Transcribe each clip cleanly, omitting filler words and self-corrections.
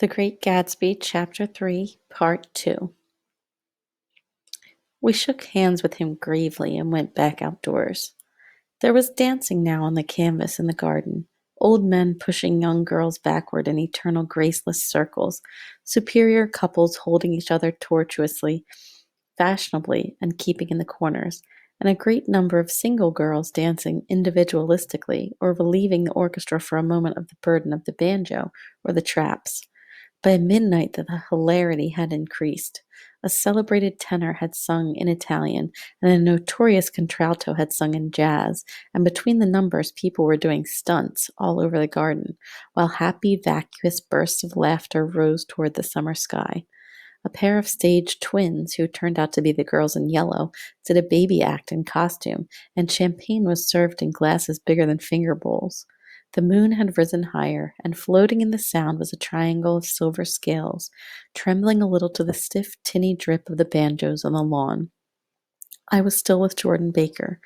The Great Gatsby, Chapter 3, Part 2. We shook hands with him gravely and went back outdoors. There was dancing now on the canvas in the garden, old men pushing young girls backward in eternal graceless circles, superior couples holding each other tortuously, fashionably, and keeping in the corners, and a great number of single girls dancing individualistically or relieving the orchestra for a moment of the burden of the banjo or the traps. By midnight the hilarity had increased. A celebrated tenor had sung in Italian, and a notorious contralto had sung in jazz, and between the numbers people were doing stunts all over the garden, while happy, vacuous bursts of laughter rose toward the summer sky. A pair of stage twins, who turned out to be the girls in yellow, did a baby act in costume, and champagne was served in glasses bigger than finger bowls. The moon had risen higher, and floating in the sound was a triangle of silver scales, trembling a little to the stiff, tinny drip of the banjos on the lawn. I was still with Jordan Baker.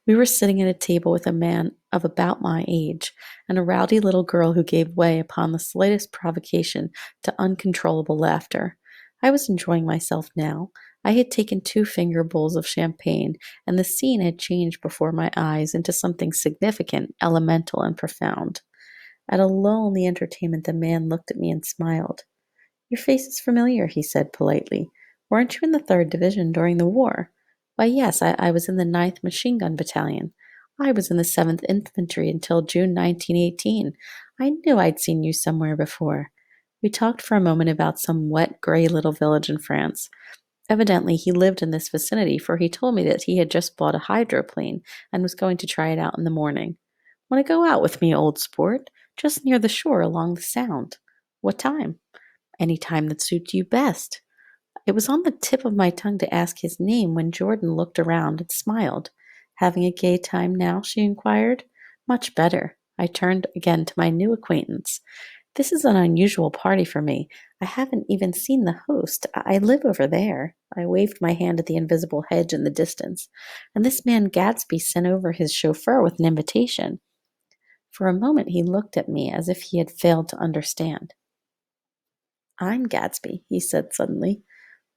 We were sitting at a table with a man of about my age, and a rowdy little girl who gave way upon the slightest provocation to uncontrollable laughter. I was enjoying myself now. I had taken 2 finger bowls of champagne, and the scene had changed before my eyes into something significant, elemental, and profound. At a lull in the entertainment, the man looked at me and smiled. "Your face is familiar," he said politely. "Weren't you in the 3rd Division during the war?" "Why, yes, I was in the 9th Machine Gun Battalion. I was in the 7th Infantry until June 1918. I knew I'd seen you somewhere before." We talked for a moment about some wet, gray little village in France. Evidently he lived in this vicinity, for he told me that he had just bought a hydroplane and was going to try it out in the morning. "Want to go out with me, old sport? Just near the shore along the Sound." "What time?" "Any time that suits you best." It was on the tip of my tongue to ask his name when Jordan looked around and smiled. "Having a gay time now?" she inquired. "Much better." I turned again to my new acquaintance. "This is an unusual party for me. I haven't even seen the host. I live over there." I waved my hand at the invisible hedge in the distance. "And this man Gatsby sent over his chauffeur with an invitation." For a moment he looked at me as if he had failed to understand. "I'm Gatsby," he said suddenly.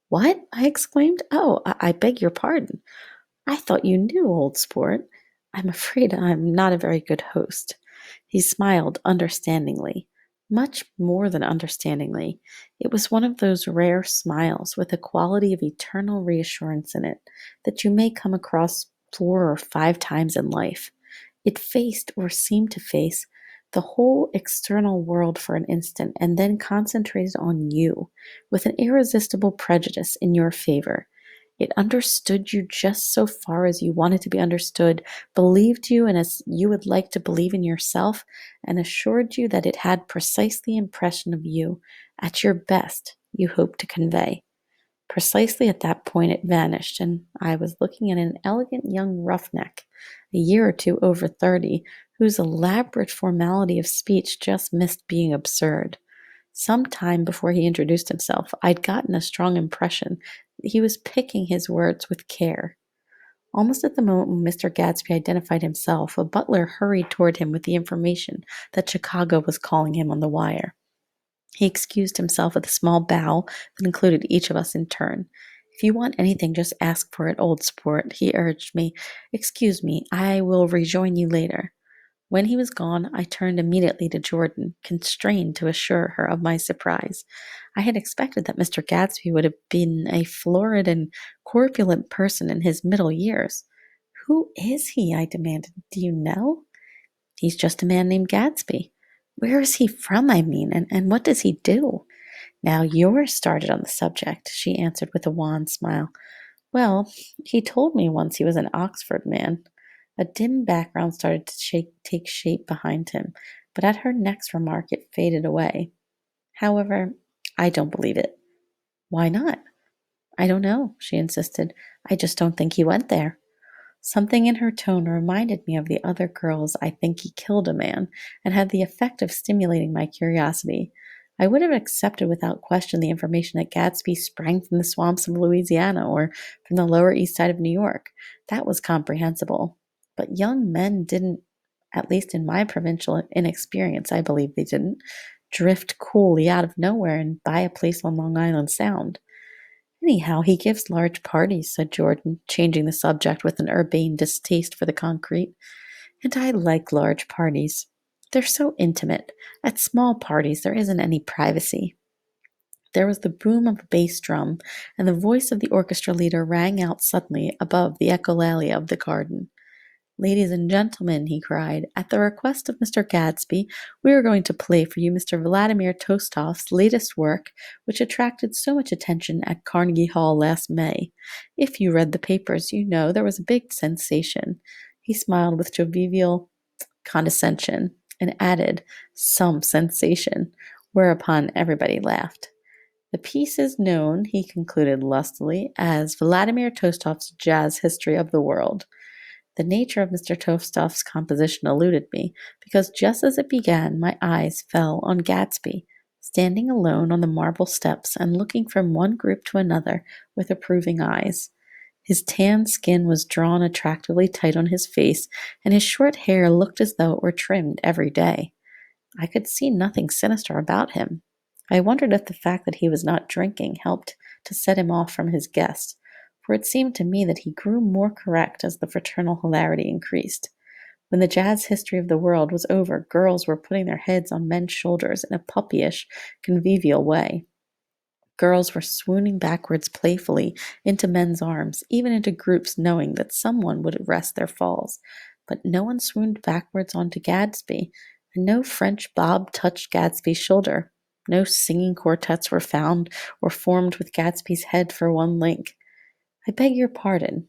"What?" I exclaimed. "Oh, I beg your pardon. I thought you knew, old sport. I'm afraid I'm not a very good host." He smiled understandingly, much more than understandingly. It was one of those rare smiles with a quality of eternal reassurance in it that you may come across 4 or 5 times in life. It faced, or seemed to face, the whole external world for an instant, and then concentrated on you, with an irresistible prejudice in your favor. It understood you just so far as you wanted to be understood, believed you and as you would like to believe in yourself, and assured you that it had precisely the impression of you, at your best, you hoped to convey. Precisely at that point it vanished, and I was looking at an elegant young roughneck, a year or two over 30, whose elaborate formality of speech just missed being absurd. Some time before he introduced himself, I'd gotten a strong impression that he was picking his words with care. Almost at the moment when Mr. Gatsby identified himself, a butler hurried toward him with the information that Chicago was calling him on the wire. He excused himself with a small bow that included each of us in turn. "If you want anything, just ask for it, old sport," he urged me. "Excuse me, I will rejoin you later." When he was gone, I turned immediately to Jordan, constrained to assure her of my surprise. I had expected that Mr. Gatsby would have been a florid and corpulent person in his middle years. "Who is he?" I demanded. "Do you know?" "He's just a man named Gatsby." "Where is he from, I mean, and what does he do?" "Now you're started on the subject," she answered with a wan smile. "Well, he told me once he was an Oxford man." A dim background started to take shape behind him, but at her next remark it faded away. "However, I don't believe it." "Why not?" "I don't know," she insisted. "I just don't think he went there." Something in her tone reminded me of the other girls' "I think he killed a man," and had the effect of stimulating my curiosity. I would have accepted without question the information that Gatsby sprang from the swamps of Louisiana or from the Lower East Side of New York. That was comprehensible. But young men didn't, at least in my provincial inexperience, I believe they didn't, drift coolly out of nowhere and buy a place on Long Island Sound. Anyhow, he gives large parties, said Jordan, changing the subject with an urbane distaste for the concrete. And I like large parties. They're so intimate. At small parties, there isn't any privacy. There was the boom of a bass drum, and the voice of the orchestra leader rang out suddenly above the echolalia of the garden. Ladies and gentlemen, he cried, at the request of Mr. Gadsby, we are going to play for you Mr. Vladimir Tostof's latest work, which attracted so much attention at Carnegie Hall last May. If you read the papers, you know there was a big sensation. He smiled with jovial condescension and added, some sensation, whereupon everybody laughed. The piece is known, he concluded lustily, as Vladimir Tostof's Jazz History of the World. The nature of Mr. Tostof's composition eluded me, because just as it began, my eyes fell on Gatsby, standing alone on the marble steps and looking from one group to another with approving eyes. His tan skin was drawn attractively tight on his face, and his short hair looked as though it were trimmed every day. I could see nothing sinister about him. I wondered if the fact that he was not drinking helped to set him off from his guests, for it seemed to me that he grew more correct as the fraternal hilarity increased. When the jazz history of the world was over, girls were putting their heads on men's shoulders in a puppyish, convivial way. Girls were swooning backwards playfully into men's arms, even into groups, knowing that someone would arrest their falls. But no one swooned backwards onto Gadsby, and no French bob touched Gadsby's shoulder. No singing quartets were found or formed with Gadsby's head for one link. I beg your pardon.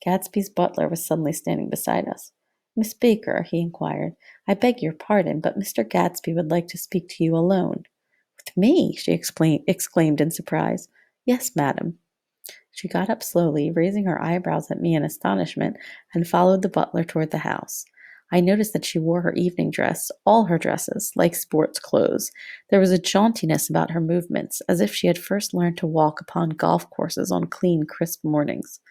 Gadsby's butler was suddenly standing beside us. Miss Baker, he inquired, I beg your pardon, but Mr. Gadsby would like to speak to you alone. With me? She exclaimed in surprise. Yes, madam. She got up slowly, raising her eyebrows at me in astonishment, and followed the butler toward the house. I noticed that she wore her evening dress, all her dresses, like sports clothes. There was a jauntiness about her movements, as if she had first learned to walk upon golf courses on clean, crisp mornings.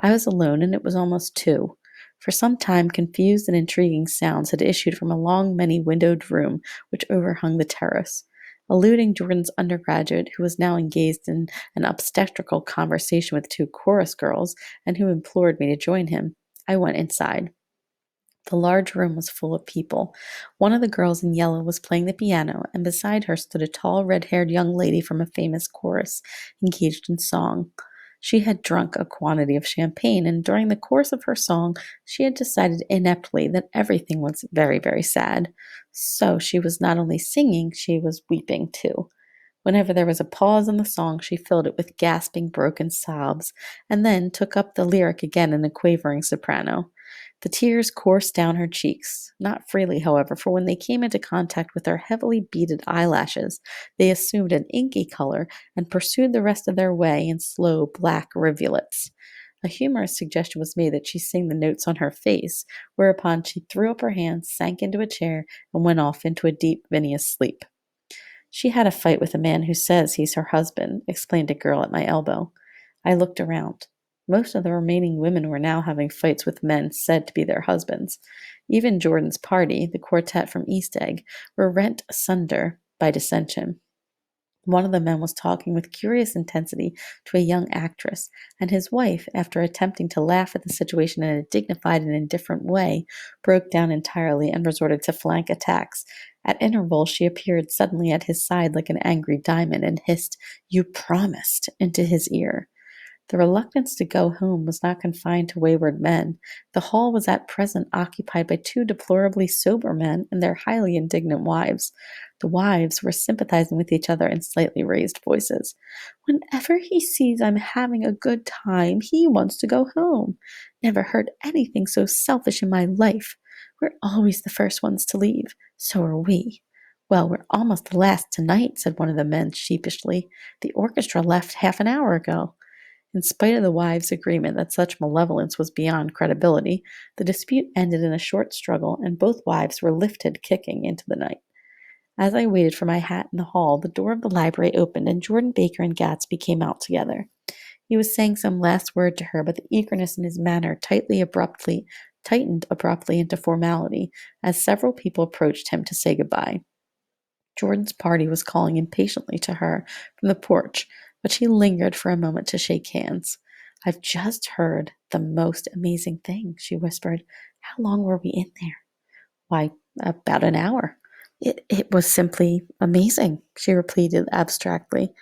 I was alone, and it was almost 2. For some time confused and intriguing sounds had issued from a long, many-windowed room which overhung the terrace. Eluding Jordan's undergraduate, who was now engaged in an obstetrical conversation with 2 chorus girls, and who implored me to join him, I went inside. The large room was full of people. One of the girls in yellow was playing the piano, and beside her stood a tall, red-haired young lady from a famous chorus, engaged in song. She had drunk a quantity of champagne, and during the course of her song she had decided ineptly that everything was very, very sad. So she was not only singing, she was weeping too. Whenever there was a pause in the song, she filled it with gasping, broken sobs, and then took up the lyric again in a quavering soprano. The tears coursed down her cheeks, not freely, however, for when they came into contact with her heavily beaded eyelashes, they assumed an inky color and pursued the rest of their way in slow, black rivulets. A humorous suggestion was made that she sing the notes on her face, whereupon she threw up her hands, sank into a chair, and went off into a deep, vinous sleep. She had a fight with a man who says he's her husband, explained a girl at my elbow. I looked around. Most of the remaining women were now having fights with men said to be their husbands. Even Jordan's party, the quartet from East Egg, were rent asunder by dissension. One of the men was talking with curious intensity to a young actress, and his wife, after attempting to laugh at the situation in a dignified and indifferent way, broke down entirely and resorted to flank attacks. At intervals she appeared suddenly at his side like an angry diamond and hissed, "You promised," into his ear. The reluctance to go home was not confined to wayward men. The hall was at present occupied by 2 deplorably sober men and their highly indignant wives. The wives were sympathizing with each other in slightly raised voices. "Whenever he sees I'm having a good time, he wants to go home. Never heard anything so selfish in my life. We're always the first ones to leave. So are we." "Well, we're almost the last tonight," said one of the men sheepishly. "The orchestra left half an hour ago." In spite of the wives' agreement that such malevolence was beyond credibility, the dispute ended in a short struggle, and both wives were lifted kicking into the night. As I waited for my hat in the hall, the door of the library opened, and Jordan Baker and Gatsby came out together. He was saying some last word to her, but the eagerness in his manner tightened abruptly into formality as several people approached him to say goodbye. Jordan's party was calling impatiently to her from the porch, but she lingered for a moment to shake hands. "I've just heard the most amazing thing," she whispered. "How long were we in there?" "Why, about an hour." It was simply amazing," she repeated abstractly.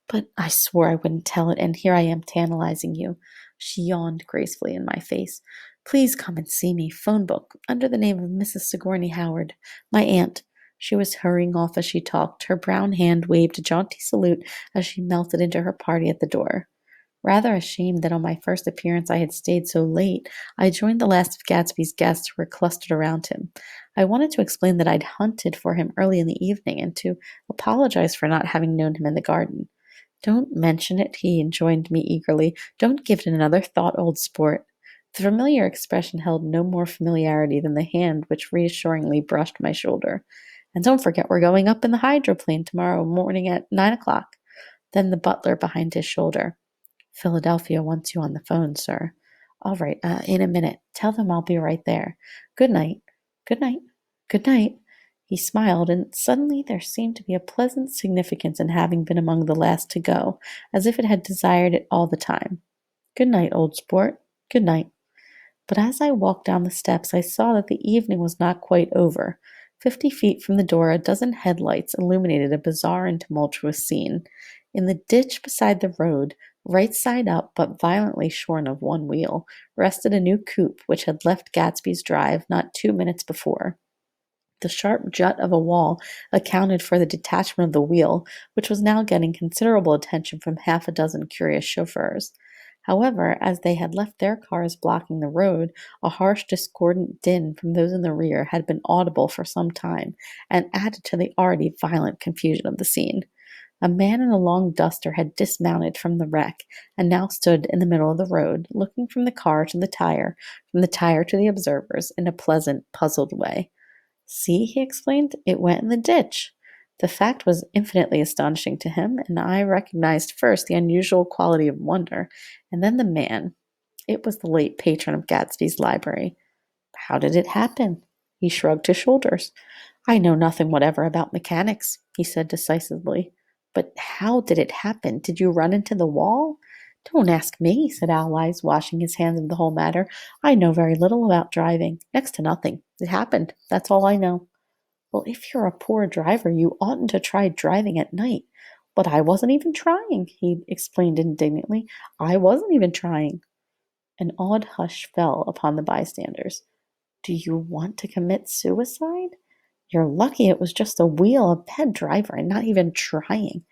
"But I swore I wouldn't tell it, and here I am tantalizing you." She yawned gracefully in my face. "Please come and see me. Phone book, under the name of Mrs. Sigourney Howard, my aunt." She was hurrying off as she talked. Her brown hand waved a jaunty salute as she melted into her party at the door. Rather ashamed that on my first appearance I had stayed so late, I joined the last of Gatsby's guests who were clustered around him. I wanted to explain that I'd hunted for him early in the evening and to apologize for not having known him in the garden. "Don't mention it," he enjoined me eagerly. "Don't give it another thought, old sport." The familiar expression held no more familiarity than the hand which reassuringly brushed my shoulder. "And don't forget we're going up in the hydroplane tomorrow morning at 9 o'clock." Then the butler behind his shoulder. "Philadelphia wants you on the phone, sir." "All right, in a minute. Tell them I'll be right there. Good night." "Good night." "Good night." He smiled, and suddenly there seemed to be a pleasant significance in having been among the last to go, as if it had desired it all the time. "Good night, old sport. Good night." But as I walked down the steps, I saw that the evening was not quite over. 50 feet from the door, a dozen headlights illuminated a bizarre and tumultuous scene. In the ditch beside the road, right side up but violently shorn of one wheel, rested a new coupe which had left Gatsby's drive not 2 minutes before. The sharp jut of a wall accounted for the detachment of the wheel, which was now getting considerable attention from half a dozen curious chauffeurs. However, as they had left their cars blocking the road, a harsh, discordant din from those in the rear had been audible for some time, and added to the already violent confusion of the scene. A man in a long duster had dismounted from the wreck, and now stood in the middle of the road, looking from the car to the tire, from the tire to the observers, in a pleasant, puzzled way. "See," he explained, "it went in the ditch." The fact was infinitely astonishing to him, and I recognized first the unusual quality of wonder, and then the man. It was the late patron of Gatsby's library. "How did it happen?" He shrugged his shoulders. "I know nothing whatever about mechanics," he said decisively. "But how did it happen? Did you run into the wall?" "Don't ask me," said Alwise, washing his hands of the whole matter. "I know very little about driving. Next to nothing. It happened. That's all I know." "Well, if you're a poor driver, you oughtn't to try driving at night." "But I wasn't even trying," he explained indignantly. "I wasn't even trying." An awed hush fell upon the bystanders. "Do you want to commit suicide? You're lucky it was just a wheel, a bad driver, and not even trying."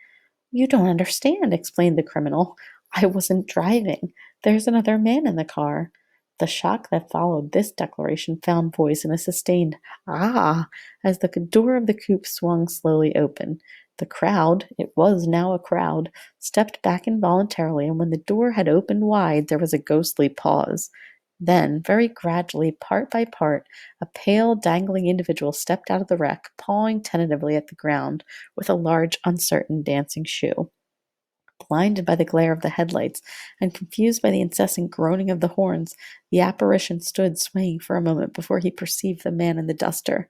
"You don't understand," explained the criminal. "I wasn't driving. There's another man in the car." The shock that followed this declaration found voice in a sustained "Ah!" as the door of the coupe swung slowly open. The crowd, it was now a crowd, stepped back involuntarily, and when the door had opened wide, there was a ghostly pause. Then, very gradually, part by part, a pale, dangling individual stepped out of the wreck, pawing tentatively at the ground with a large, uncertain, dancing shoe. Blinded by the glare of the headlights and confused by the incessant groaning of the horns, the apparition stood swaying for a moment before he perceived the man in the duster.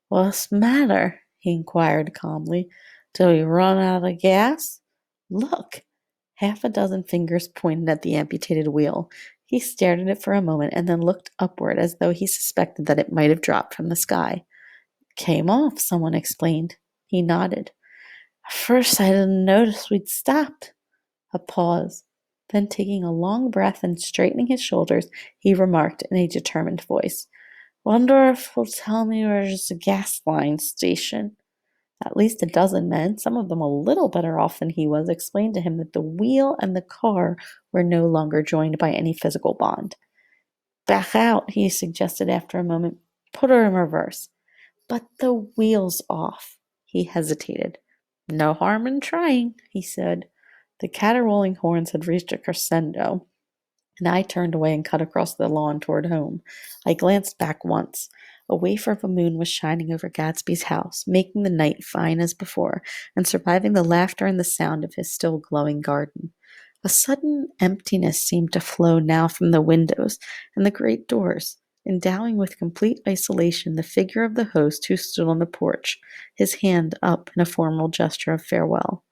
"What's the matter?" he inquired calmly. "Did we run out of gas? Look!" Half a dozen fingers pointed at the amputated wheel. He stared at it for a moment and then looked upward as though he suspected that it might have dropped from the sky. "Came off," someone explained. He nodded. "At first I didn't notice we'd stopped." A pause. Then, taking a long breath and straightening his shoulders, he remarked in a determined voice, "Wonder if he'll tell me where's a gas line station." At least a dozen men, some of them a little better off than he was, explained to him that the wheel and the car were no longer joined by any physical bond. "Back out," he suggested after a moment. "Put her in reverse." "But the wheel's off." He hesitated. "No harm in trying," he said. The caterwauling horns had reached a crescendo, and I turned away and cut across the lawn toward home. I glanced back once. A wafer of a moon was shining over Gatsby's house, making the night fine as before, and surviving the laughter and the sound of his still glowing garden. A sudden emptiness seemed to flow now from the windows and the great doors. endowing with complete isolation the figure of the host who stood on the porch, his hand up in a formal gesture of farewell.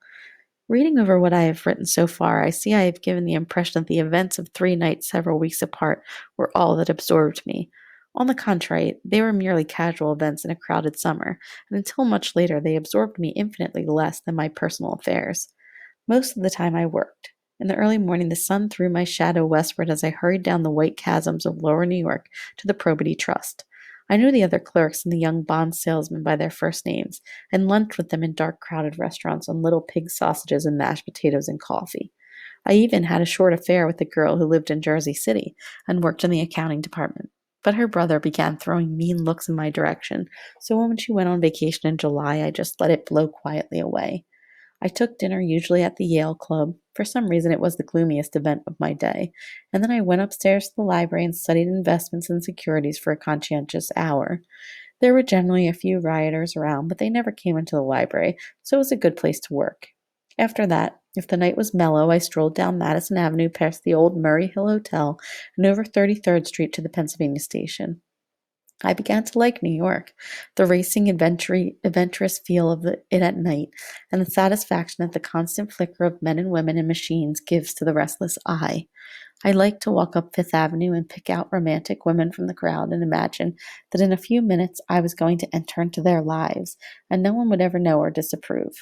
Reading over what I have written so far, I see I have given the impression that the events of 3 nights several weeks apart were all that absorbed me. On the contrary, they were merely casual events in a crowded summer, and until much later they absorbed me infinitely less than my personal affairs. Most of the time I worked. In the early morning, the sun threw my shadow westward as I hurried down the white chasms of lower New York to the Probity Trust. I knew the other clerks and the young bond salesmen by their first names, and lunched with them in dark, crowded restaurants on little pig sausages and mashed potatoes and coffee. I even had a short affair with a girl who lived in Jersey City and worked in the accounting department. But her brother began throwing mean looks in my direction, so when she went on vacation in July, I just let it blow quietly away. I took dinner usually at the Yale Club. For some reason, it was the gloomiest event of my day. And then I went upstairs to the library and studied investments and securities for a conscientious hour. There were generally a few rioters around, but they never came into the library, so it was a good place to work. After that, if the night was mellow, I strolled down Madison Avenue past the old Murray Hill Hotel and over 33rd Street to the Pennsylvania Station. I began to like New York, the racing, adventurous feel of it at night, and the satisfaction that the constant flicker of men and women and machines gives to the restless eye. I liked to walk up Fifth Avenue and pick out romantic women from the crowd and imagine that in a few minutes I was going to enter into their lives, and no one would ever know or disapprove.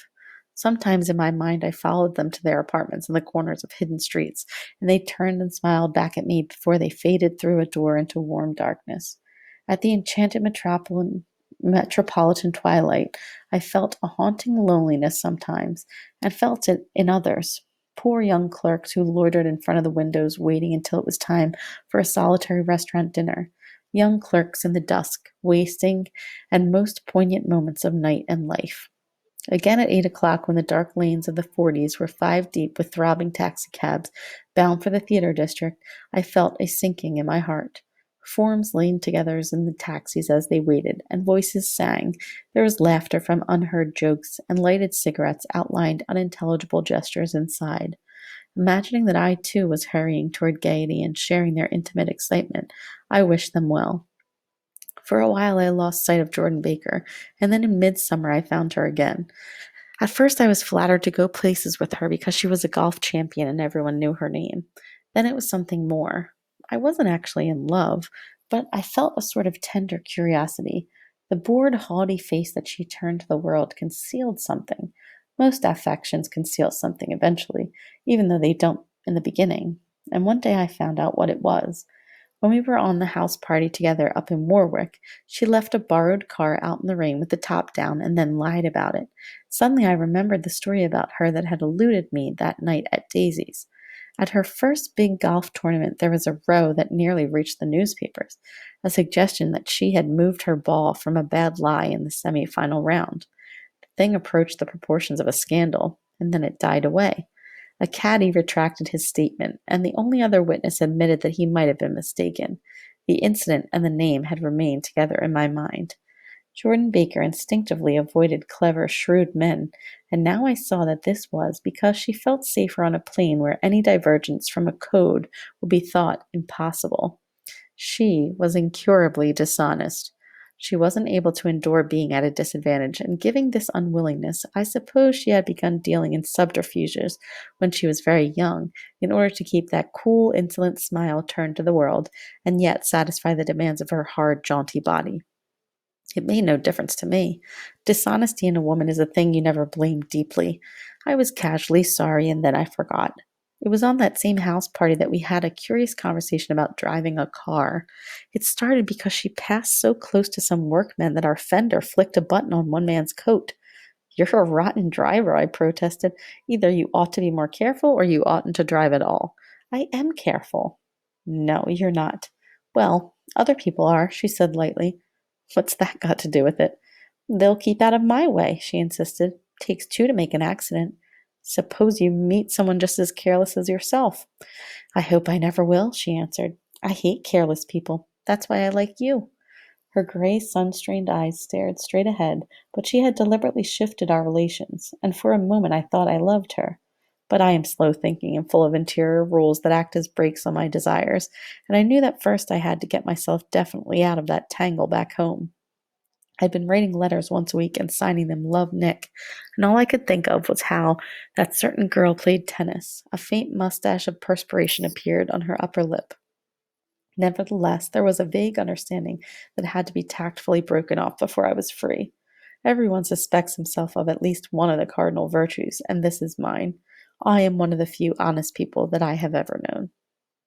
Sometimes in my mind I followed them to their apartments in the corners of hidden streets, and they turned and smiled back at me before they faded through a door into warm darkness. At the enchanted metropolitan twilight, I felt a haunting loneliness sometimes, and felt it in others. Poor young clerks who loitered in front of the windows waiting until it was time for a solitary restaurant dinner. Young clerks in the dusk, wasting and most poignant moments of night and life. Again at 8 o'clock, when the dark lanes of the 40s were five deep with throbbing taxicabs bound for the theater district, I felt a sinking in my heart. Forms leaned together in the taxis as they waited, and voices sang. There was laughter from unheard jokes, and lighted cigarettes outlined unintelligible gestures inside. Imagining that I too was hurrying toward gaiety and sharing their intimate excitement, I wished them well. For a while I lost sight of Jordan Baker, and then in midsummer I found her again. At first I was flattered to go places with her because she was a golf champion and everyone knew her name. Then it was something more. I wasn't actually in love, but I felt a sort of tender curiosity. The bored, haughty face that she turned to the world concealed something. Most affections conceal something eventually, even though they don't in the beginning. And one day I found out what it was. When we were on the house party together up in Warwick, she left a borrowed car out in the rain with the top down and then lied about it. Suddenly I remembered the story about her that had eluded me that night at Daisy's. At her first big golf tournament, there was a row that nearly reached the newspapers, a suggestion that she had moved her ball from a bad lie in the semi-final round. The thing approached the proportions of a scandal, and then it died away. A caddy retracted his statement, and the only other witness admitted that he might have been mistaken. The incident and the name had remained together in my mind. Jordan Baker instinctively avoided clever, shrewd men, and now I saw that this was because she felt safer on a plane where any divergence from a code would be thought impossible. She was incurably dishonest. She wasn't able to endure being at a disadvantage, and given this unwillingness, I suppose she had begun dealing in subterfuges when she was very young, in order to keep that cool, insolent smile turned to the world, and yet satisfy the demands of her hard, jaunty body. It made no difference to me. Dishonesty in a woman is a thing you never blame deeply. I was casually sorry, and then I forgot. It was on that same house party that we had a curious conversation about driving a car. It started because she passed so close to some workmen that our fender flicked a button on one man's coat. "You're a rotten driver," I protested. "Either you ought to be more careful or you oughtn't to drive at all." "I am careful." "No, you're not." "Well, other people are," she said lightly. "What's that got to do with it?" "They'll keep out of my way," she insisted. "Takes two to make an accident." "Suppose you meet someone just as careless as yourself." "I hope I never will," she answered. "I hate careless people. That's why I like you." Her gray, sun-strained eyes stared straight ahead, but she had deliberately shifted our relations, and for a moment I thought I loved her. But I am slow thinking and full of interior rules that act as brakes on my desires, and I knew that first I had to get myself definitely out of that tangle back home. I'd been writing letters once a week and signing them "Love Nick," and all I could think of was how that certain girl played tennis. A faint mustache of perspiration appeared on her upper lip. Nevertheless, there was a vague understanding that had to be tactfully broken off before I was free. Everyone suspects himself of at least one of the cardinal virtues, and this is mine. I am one of the few honest people that I have ever known.